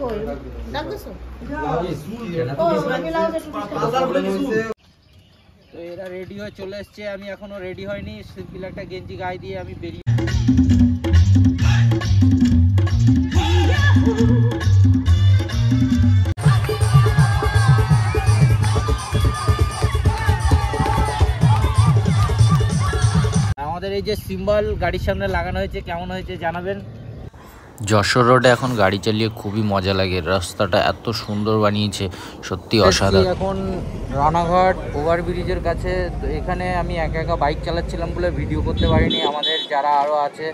তো এরা রেডি হয়ে চলে এসছে, আমি এখনো রেডি হয়নি। সিম্পল একটা গেঞ্জি গায়ে দিয়ে আমি বেরিয়ে আমাদের এই যে সিম্বল গাড়ির সামনে লাগানো হয়েছে, কেমন হয়েছে জানাবেন। যশোর রোডে এখন গাড়ি চালিয়ে খুবই মজা লাগে, রাস্তাটা এত সুন্দর বানিয়েছে, সত্যি অসাধারণ। এখন রানাঘাট ওভারব্রিজের কাছে, তো এখানে আমি একা একা বাইক চালাচ্ছিলাম বলে ভিডিও করতে পারিনি। আমাদের যারা আরও আছে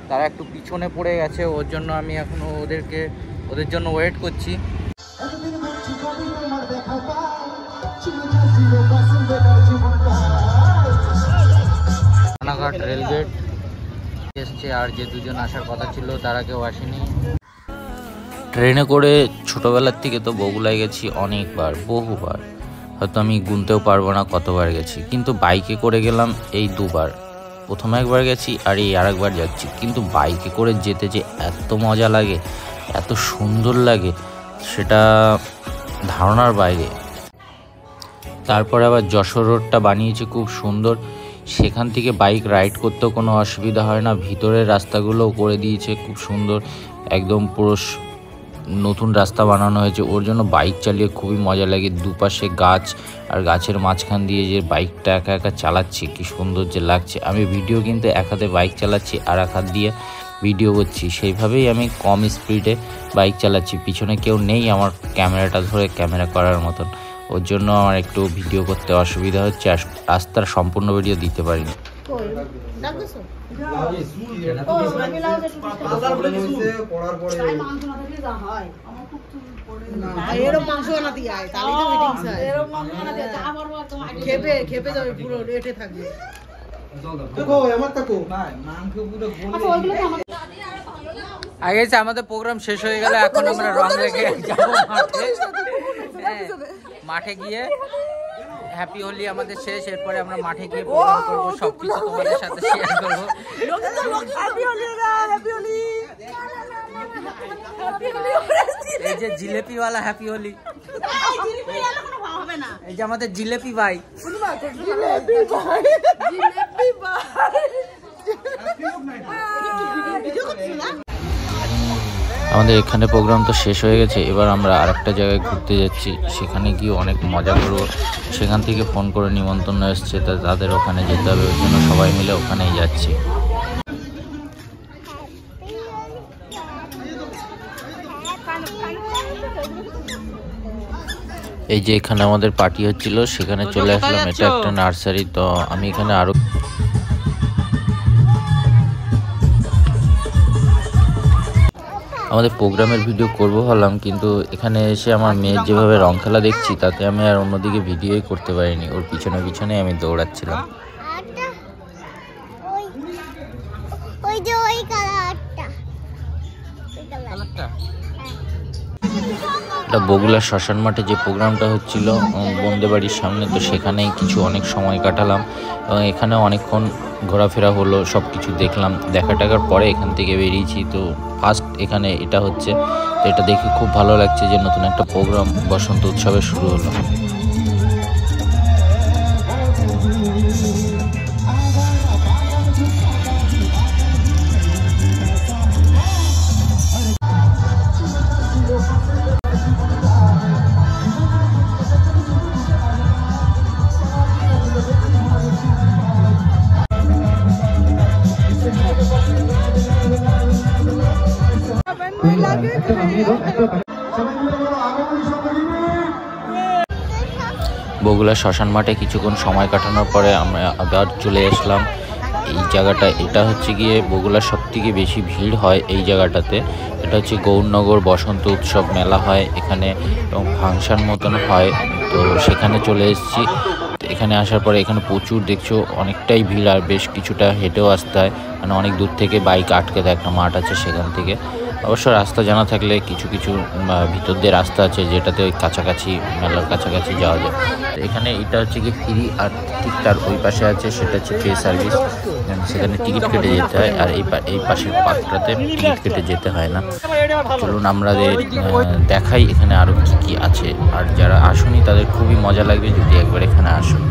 তারা একটু পিছনে পড়ে গেছে, ওর জন্য আমি এখনও ওদের জন্য ওয়েট করছি। রানাঘাট রেলগেট এসছে, আর যে দুজন আসার কথা ছিল তারা কেউ আসেনি। ট্রেনে করে ছোটোবেলার থেকে তো বগুলায় গেছি অনেকবার, বহুবার, হয়তো আমি গুনতেও পারবো না কতবার গেছি। কিন্তু বাইকে করে গেলাম এই দুবার, প্রথমে একবার গেছি আর এই আরেকবার যাচ্ছি। কিন্তু বাইকে করে যেতে যে এত মজা লাগে, এত সুন্দর লাগে, সেটা ধারণার বাইরে। তারপরে আবার যশোর রোডটা বানিয়েছে খুব সুন্দর, সেখান থেকে বাইক রাইড করতেও কোনো অসুবিধা হয় না। ভিতরের রাস্তাগুলোও করে দিয়েছে খুব সুন্দর, একদম পুরো নতুন রাস্তা বানানো হয়েছে। ওর জন্য বাইক চালিয়ে খুবই মজা লাগে। দুপাশে গাছ, আর গাছের মাঝখান দিয়ে যে বাইকটা একা একা চালাচ্ছি, কি সুন্দর যে লাগছে। আমি ভিডিও কিন্তু এক হাতে বাইক চালাচ্ছি আর এক হাত দিয়ে ভিডিও করছি, সেইভাবেই আমি কম স্পিডে বাইক চালাচ্ছি। পিছনে কেউ নেই আমার ক্যামেরাটা ধরে ক্যামেরা করার মতন, ওর জন্য আমার একটু ভিডিও করতে অসুবিধা হচ্ছে, আর রাস্তার সম্পূর্ণ ভিডিও দিতে পারিনি। আগে আমাদের প্রোগ্রাম শেষ হয়ে গেল, এখন আমরা রং রেখে যাবো মাঠে গিয়ে। হ্যাপি হোলি আমাদের শেষ, এরপরে আমরা মাঠে গিয়ে প্রোগ্রাম করবো, সবকিছু তোমাদের সাথে শেয়ার করবো। এই যে জিলেপিওয়ালা হ্যাপি হোলি, এই যে আমাদের জিলেপি ভাই। আমাদের এখানে প্রোগ্রাম তো শেষ হয়ে গেছে, এবার আমরা আরেকটা জায়গায় ঘুরতে যাচ্ছি, সেখানে গিয়ে অনেক মজা করবো। সেখান থেকে ফোন করে নিমন্ত্রণ এসছে, তাদের ওখানে যেতে হবে, ওই জন্য সবাই মিলে ওখানেই যাচ্ছি। এই যে এখানে আমাদের পার্টি হচ্ছিল, সেখানে চলে আসলাম। এটা একটা নার্সারি, তো আমি এখানে আরো আমাদের প্রোগ্রামের ভিডিও করব ভাবলাম, কিন্তু এখানে এসে আমার মেয়ের যেভাবে রং খেলা দেখছি, তাতে আমি আর অন্যদিকে ভিডিওই করতে পারিনি। ওর পিছনে পিছনে আমি দৌড়াচ্ছিলাম। এটা বগুলা শ্মশান মাঠে যে প্রোগ্রামটা হচ্ছিল বন্দে বাড়ির সামনে, তো সেখানেই অনেক সময় কাটালাম এবং এখানে অনেকক্ষণ ঘোরাফেরা হলো, সব কিছু দেখলাম। দেখা টাকার পরে এখান থেকে বেরিয়েছি। তো ফার্স্ট এখানে এটা হচ্ছে, তো এটা দেখে খুব ভালো লাগছে যে নতুন একটা প্রোগ্রাম বসন্ত উৎসবে শুরু হলো। বগুলা শ্মশান মাঠে কিছুক্ষণ সময় কাটানোর পরে আমরা আবার চলে আসলাম এই জায়গাটা। এটা হচ্ছে গিয়ে বগুলার সবথেকে বেশি ভিড় হয় এই জায়গাটাতে। এটা হচ্ছে গৌরনগর বসন্ত উৎসব মেলা হয় এখানে, এবং ফাংশন মতন হয়। তো সেখানে চলে এসেছি। এখানে আসার পরে এখানে প্রচুর দেখছো অনেকটাই ভিড়, আর বেশ কিছুটা হেঁটেও আসতে হয়, মানে অনেক দূর থেকে বাইক আটকে দেয়, একটা মাঠ আছে সেখান থেকে। অবশ্য রাস্তা জানা থাকলে কিছু কিছু ভিতর দিয়ে রাস্তা আছে যেটাতে ওই কাছাকাছি মেলার কাছাকাছি যাওয়া যায়। তো এখানে এটা হচ্ছে কি ফ্রি, আর ঠিক তার ওই পাশে আছে সেটা হচ্ছে পে সার্ভিস, সেখানে টিকিট কেটে যেতে হয়, আর এই পাশের পার্কটাতে টিকিট কেটে যেতে হয় না। চলুন আমাদের দেখাই এখানে আরও কি কি আছে, আর যারা আসুনি তাদের খুবই মজা লাগবে যদি একবার এখানে আসুন।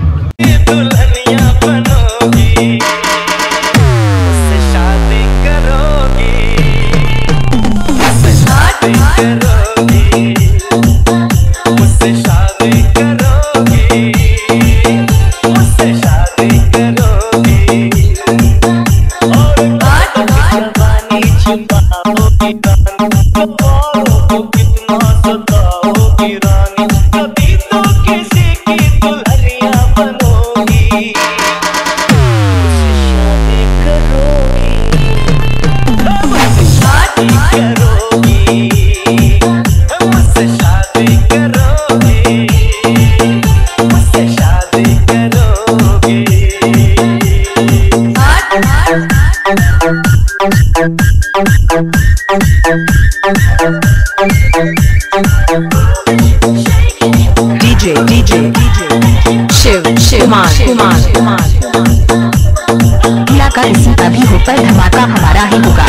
DJ शिव कुमार का किसी का भी हो पर धमाका हमारा ही होगा।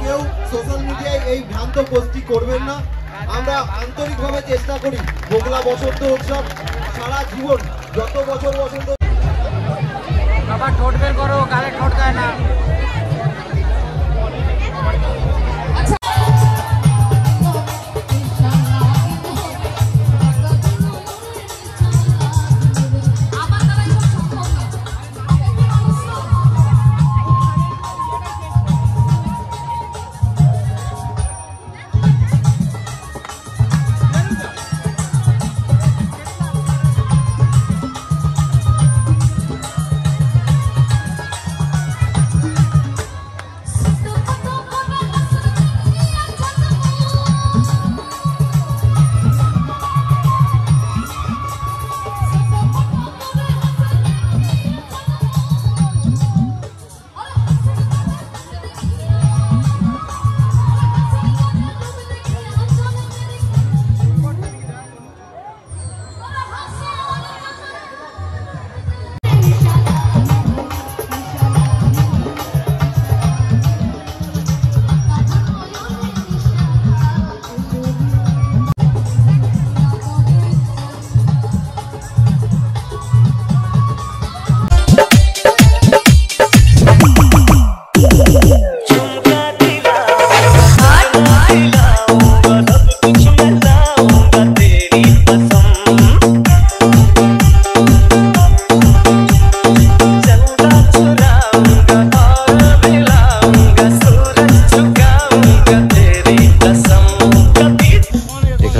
কেউ সোশ্যাল মিডিয়ায় এই ভ্রান্ত পোস্টটি করবেন না। আমরা আন্তরিকভাবে চেষ্টা করি বগলা বসন্ত উৎসব সারা জীবন যত বছর বসন্ত। বাবা ঠোঁট বের করো, গালে ঠোঁট দেয় না।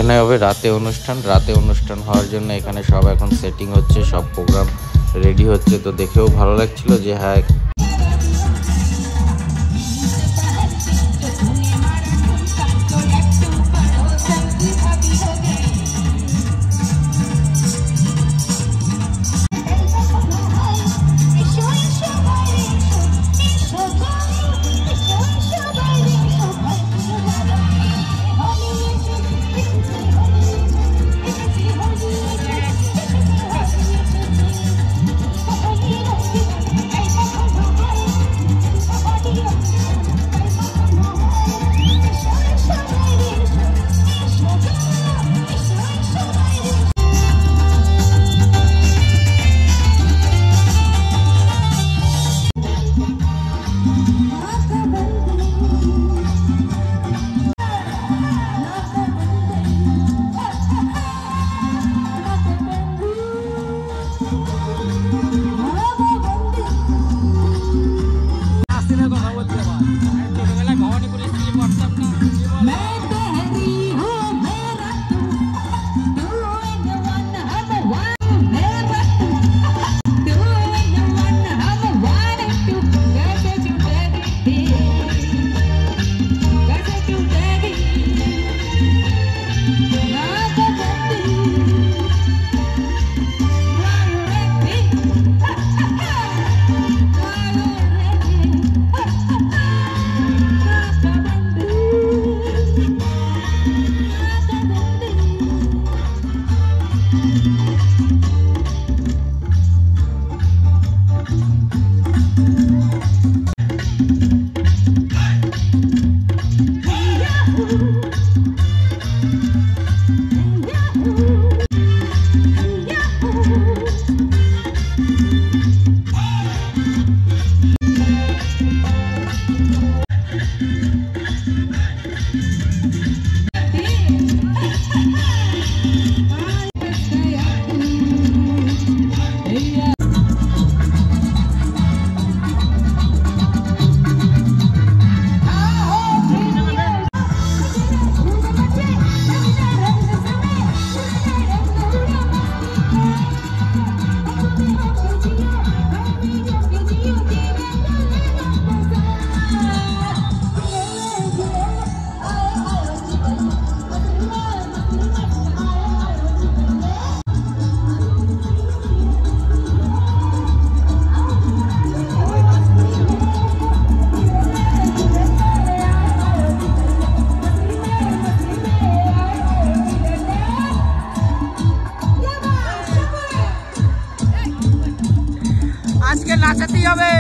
এখানে হবে রাতে অনুষ্ঠান হওয়ার জন্য এখানে সব এখন সেটিং হচ্ছে, সব প্রোগ্রাম রেডি হচ্ছে। তো দেখেও ভালো লাগছিল যে হ্যাঁ আজকে নাচাতেই হবে।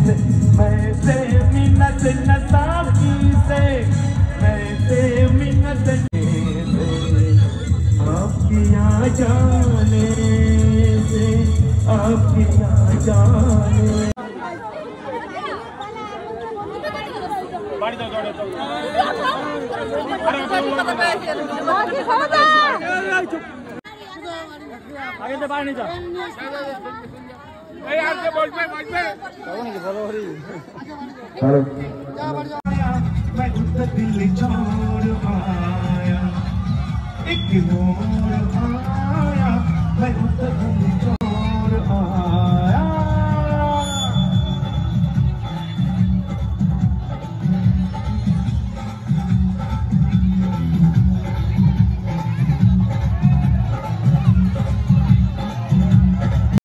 से वैसे मिन्नत नसाकी से वैसे मिन्नत आपकी आ जाने से आपकी आ जाने मैं दिल छोड़ आया एक मोड़ आया